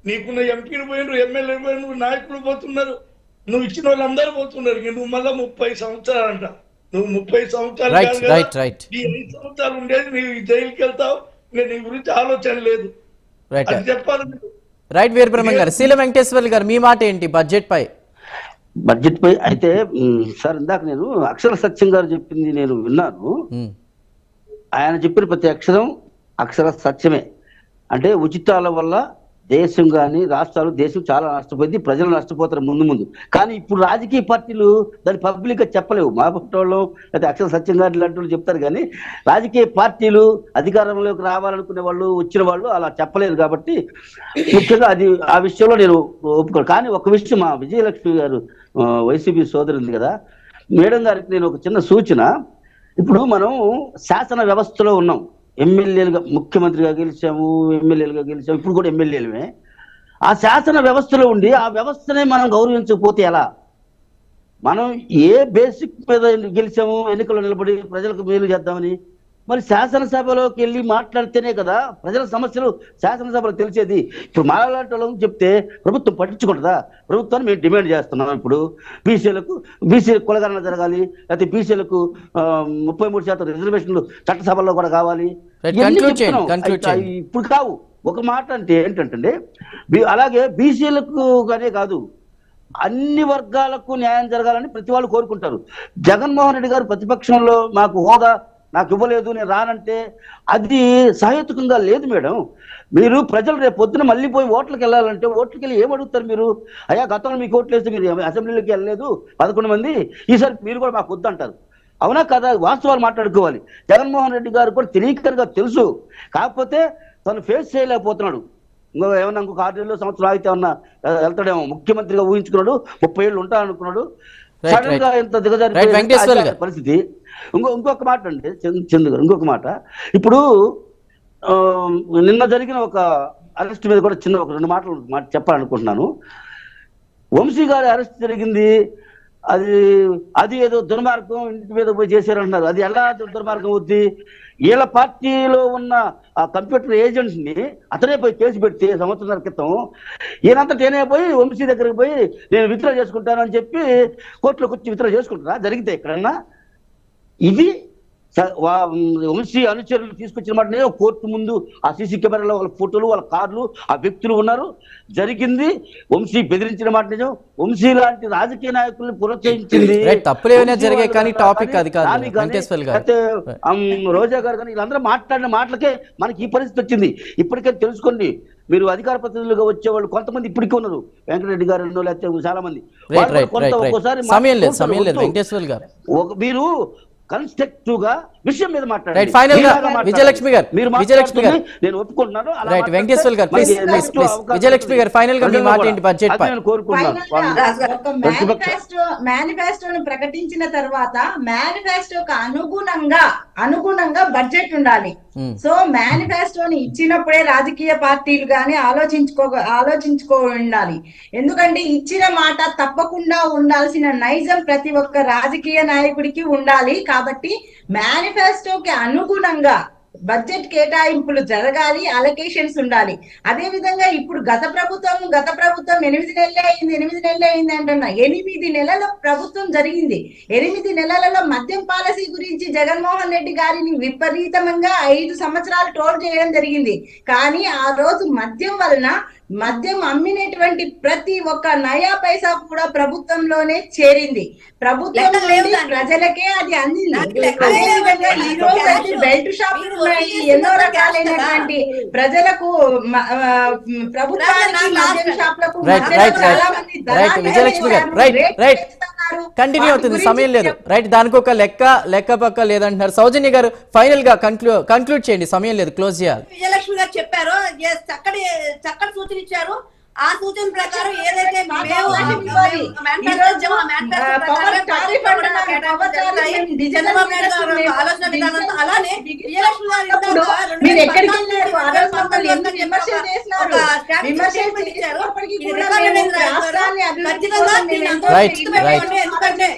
నీకున్న ఎంపీలు పోయినరు, ఎమ్మెల్యేలు పోయినరు, నాయకులు పోతున్నారు, నువ్వు ఇచ్చిన వాళ్ళందరూ పోతున్నారు. నువ్వు మళ్ళా 30 సంవత్సరాలు అంట. నువ్వు 30 సంవత్సరాలు కాదు కదా, ఈ 5 సంవత్సరాలు ఉండేది నీవు జైలుకి వెళ్తావు. ఇంకా నీ గురించి ఆలోచన లేదు, అది చెప్పాలి. రైట్ వీరబ్రహ్మం గారు, శీల వెంకటేశ్వర్లు గారు, మీ మాట ఏంటి బడ్జెట్ పై? అయితే సార్, ఇందాక నేను అక్షర సత్యం గారు చెప్పింది నేను విన్నాను. ఆయన చెప్పిన ప్రతి అక్షరం అక్షర సత్యమే. అంటే ఉచితాల వల్ల దేశం కానీ రాష్ట్రాలు, దేశం చాలా నష్టపోయింది, ప్రజలు నష్టపోతారు ముందు ముందు. కానీ ఇప్పుడు రాజకీయ పార్టీలు దాన్ని పబ్లిక్గా చెప్పలేవు. మా పుట్టోళ్ళు లేకపోతే అక్షర సత్యం గారు లాంటి వాళ్ళు చెప్తారు, కానీ రాజకీయ పార్టీలు అధికారంలోకి రావాలనుకునే వాళ్ళు, వచ్చిన వాళ్ళు అలా చెప్పలేరు. కాబట్టి ముఖ్యంగా అది ఆ విషయంలో నేను ఒప్పుకోను. కానీ ఒక విషయం, మా విజయలక్ష్మి గారు వైసీపీ సోదరు ఉంది కదా, మేడం గారికి నేను ఒక చిన్న సూచన. ఇప్పుడు మనం శాసన వ్యవస్థలో ఉన్నాం, ఎమ్మెల్యేలుగా ముఖ్యమంత్రిగా గెలిచాము, ఎమ్మెల్యేలుగా గెలిచాము, ఇప్పుడు కూడా ఎమ్మెల్యేలమే. ఆ శాసన వ్యవస్థలో ఉండి ఆ వ్యవస్థనే మనం గౌరవించకపోతే ఎలా? మనం ఏ బేసిక్ మీద గెలిచాము, ఎన్నికల్లో నిలబడి ప్రజలకు మేలు చేద్దామని. మరి శాసనసభలోకి వెళ్ళి మాట్లాడితేనే కదా ప్రజల సమస్యలు శాసనసభలో తెలిసేది. ఇప్పుడు మాలాంటి వాళ్ళకి చెప్తే ప్రభుత్వం పట్టించుకుంటుందా? ప్రభుత్వాన్ని మేము డిమాండ్ చేస్తున్నాం. ఇప్పుడు బీసీ కులగణన జరగాలి, లేకపోతే బీసీలకు 33% రిజర్వేషన్లు చట్టసభల్లో కూడా కావాలి. ఇప్పుడు కావు. ఒక మాట అంటే ఏంటంటే, అలాగే బీసీలకు అనే కాదు, అన్ని వర్గాలకు న్యాయం జరగాలని ప్రతి వాళ్ళు కోరుకుంటారు. జగన్మోహన్ రెడ్డి గారు ప్రతిపక్షంలో మాకు హోదా నాకు ఇవ్వలేదు, నేను రానంటే అది సహేతుకంగా లేదు మేడం. మీరు ప్రజలు రేపు పొద్దున మళ్ళీ పోయి ఓట్లకు వెళ్ళాలంటే ఓట్లకి వెళ్ళి ఏమడుగుతారు మీరు? అయ్యా గతంలో మీకు ఓట్లు వేస్తే మీరు అసెంబ్లీలోకి వెళ్ళలేదు 11 మంది, ఈసారి మీరు కూడా మాకు వద్దు అంటారు. అవునా కదా? వాస్తవాలు మాట్లాడుకోవాలి. జగన్మోహన్ రెడ్డి గారు కూడా తెలియకగా తెలుసు, కాకపోతే తను ఫేస్ చేయలేకపోతున్నాడు. ఏమన్నా ఇంకొక 6 నెలలు సంవత్సరం ఆగితే ఏమన్నా వెళ్తాడేమో. ముఖ్యమంత్రిగా ఊహించుకున్నాడు, 30 ఏళ్ళు ఉంటాననుకున్నాడు, సడన్ గా ఎంత దిగజారి పరిస్థితి. ఇంకొక మాట అండి చందు గారు, ఇంకొక మాట. ఇప్పుడు నిన్న జరిగిన ఒక అరెస్ట్ మీద కూడా చిన్న ఒక 2 మాటలు చెప్పాలనుకుంటున్నాను. వంశీ గారి అరెస్ట్ జరిగింది, అది ఏదో దుర్మార్గం, ఇంటి మీద పోయి చేశారంటున్నారు. అది ఎలా దుర్మార్గం అవుద్ది? వీళ్ళ పార్టీలో ఉన్న ఆ కంప్యూటర్ ఏజెంట్స్ ని అతనే పోయి కేసు పెడితే సంవత్సరాల క్రితం, ఈయనంతటా నేనే పోయి వంశీ దగ్గరికి పోయి నేను విత్డ్రా చేసుకుంటాను అని చెప్పి కోర్టులోకి వచ్చి విత్డ్రా చేసుకుంటారా? జరిగితే ఎక్కడన్నా ఇది వంశీ అనుచరులు తీసుకొచ్చిన మాట కోర్టు ముందు ఆ సీసీ కెమెరాలో వాళ్ళ ఫోటోలు, వాళ్ళ కార్లు, ఆ వ్యక్తులు ఉన్నారు. జరిగింది వంశీ బెదిరించిన మాట నిజం. వంశీ లాంటి రాజకీయ నాయకుల్ని ప్రోత్సహించింది అయితే రోజా గారు కానీ వీళ్ళందరూ మాట్లాడిన మాటలకే మనకి ఈ పరిస్థితి వచ్చింది. ఇప్పటికే తెలుసుకోండి, మీరు అధికార ప్రతినిధులుగా వచ్చేవాళ్ళు కొంతమంది ఇప్పటికీ ఉన్నారు, వెంకటరెడ్డి గారు లేకపోతే చాలా మంది. మీరు కన్స్ట్రక్టివ్ గా విషయం మీద మాట్లాడండి. ఫైనల్ గా విజయలక్ష్మి గారు, నేను ఒప్పుకుంటున్నాను. వెంకటేశ్వర్ గారు విజయలక్ష్మి గారు, ఫైనల్ గా మీ మాట ఏంటి బడ్జెట్ పై? మేనిఫెస్టోను ప్రకటించిన తర్వాత మేనిఫెస్టోకి అనుగుణంగా బడ్జెట్ ఉండాలి. సో మేనిఫెస్టోని ఇచ్చినప్పుడే రాజకీయ పార్టీలు గాని ఆలోచించుకో ఉండాలి. ఎందుకంటే ఇచ్చిన మాట తప్పకుండా ఉండాల్సిన నైజం ప్రతి ఒక్క రాజకీయ నాయకుడికి ఉండాలి. కాబట్టి మేనిఫెస్టోకి అనుగుణంగా బడ్జెట్ కేటాయింపులు జరగాలి, అలొకేషన్స్ ఉండాలి. అదే విధంగా ఇప్పుడు గత ప్రభుత్వం 8 నెలలే అయింది అంటున్నా. 8 నెలల ప్రభుత్వం జరిగింది. 8 నెలలలో మద్యం పాలసీ గురించి జగన్మోహన్ రెడ్డి గారిని విపరీతంగా 5 సంవత్సరాలు ట్రోల్ చేయడం జరిగింది. కానీ ఆ రోజు మద్యం అమ్మినటువంటి ప్రతి ఒక్క నయా పైసా కూడా ప్రభుత్వంలోనే చేరింది. ప్రభుత్వం ప్రజలకే అది అందింది. అదేవిధంగా ఈ రోజు అయితే బెల్ట్ షాపులు ఉన్నాయి, ఎన్నో రకాలైనటువంటి ప్రజలకు ప్రభుత్వానికి మద్యం షాపులకు చాలా మంది కంటిన్యూ అవుతుంది, సమయం లేదు. రైట్, దానికి ఒక లెక్క పక్క లేదంటున్నారు. సౌజన్య గారు ఫైనల్ గా కంక్లూడ్ చేయండి, సమయం లేదు, క్లోజ్ చేయాలి. విజయలక్ష్మి గారు చెప్పారు, చక్కటి సూచన ఇచ్చారు. ఆ సూచన ప్రకారం ఏదైతే ఆలోచన విధానంతో అలానే విజయలక్ష్మి గారు ఎందుకంటే